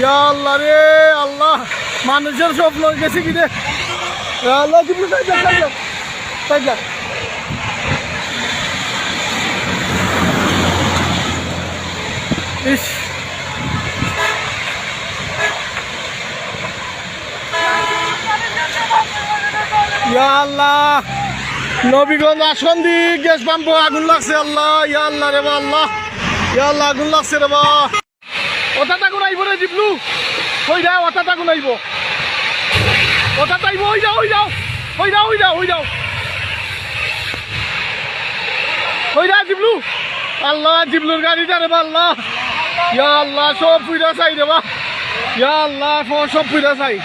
ইয়া আল্লাহ রে আল্লাহ, মানুষের স্বপ্ন গেছে কি রে আল্লাহ। জিবলু সাইড ইস ইয়া আল্লাহ, নবীগঞ্জ আসন্দি গ্যাস পাম্প আগুন লাগছে আল্লাহ। ইয়া আল্লাহ রে বা আল্লাহ, ইয়া আল্লাহ আগুন লাগছে রে বা। ওটা আগুন আইব রে জিবলু, হই যাও ওটা আগুন আইব, ওটা আইব। হই যাও হই যাও হই যাও হই যাও হই যাও হই যা জিবলু। আল্লাহ জিবলুর গাড়িটা রে বা আল্লাহ। ইয়া আল্লাহ সব পুইরা চাই রে বা। ইয়া আল্লাহ সব পুইরা চাই।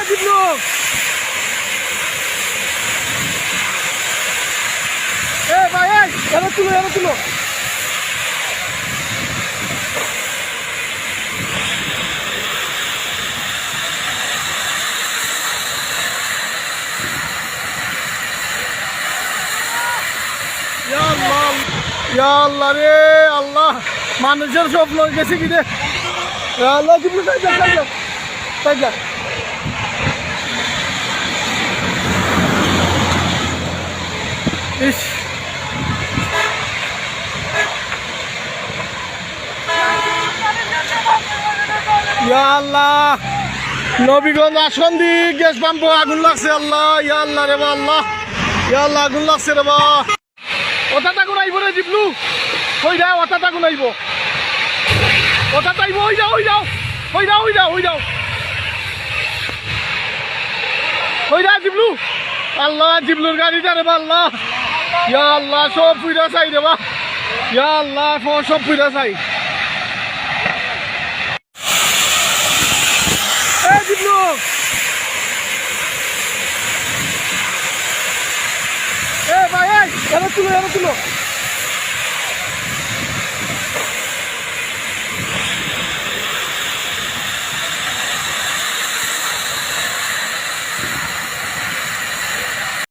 জিবলু ভাই এরা তুলো এরা তুলো। ইয়া আল্লাহ রে আল্লাহ, মানুষের স্বপ্ন গেছে কি রে আল্লাহ। জিবলু সাইড ইস ইয়া আল্লাহ, নবীগঞ্জ আসন্দি গ্যাস পাম্প আগুন লাগছে আল্লাহ। ইয়া আল্লাহ রে বা আল্লাহ, ইয়া আল্লাহ আগুন লাগছে রে বা। ওটা আগুন আইব রে জিবলু, হই যাও ওটা আগুন আইব, ওটা আইব। হই যাও হই যাও হই যাও হই যাও হই যাও হই যা জিবলু। আল্লাহ জিবলুর গাড়িটা রে বা আল্লাহ। ইয়া আল্লাহ সব পুইরা চাই রে বা। ইয়া আল্লাহ সব পুইরা চাই। জিবলু ভাই এরা তুলো এরা তুলো।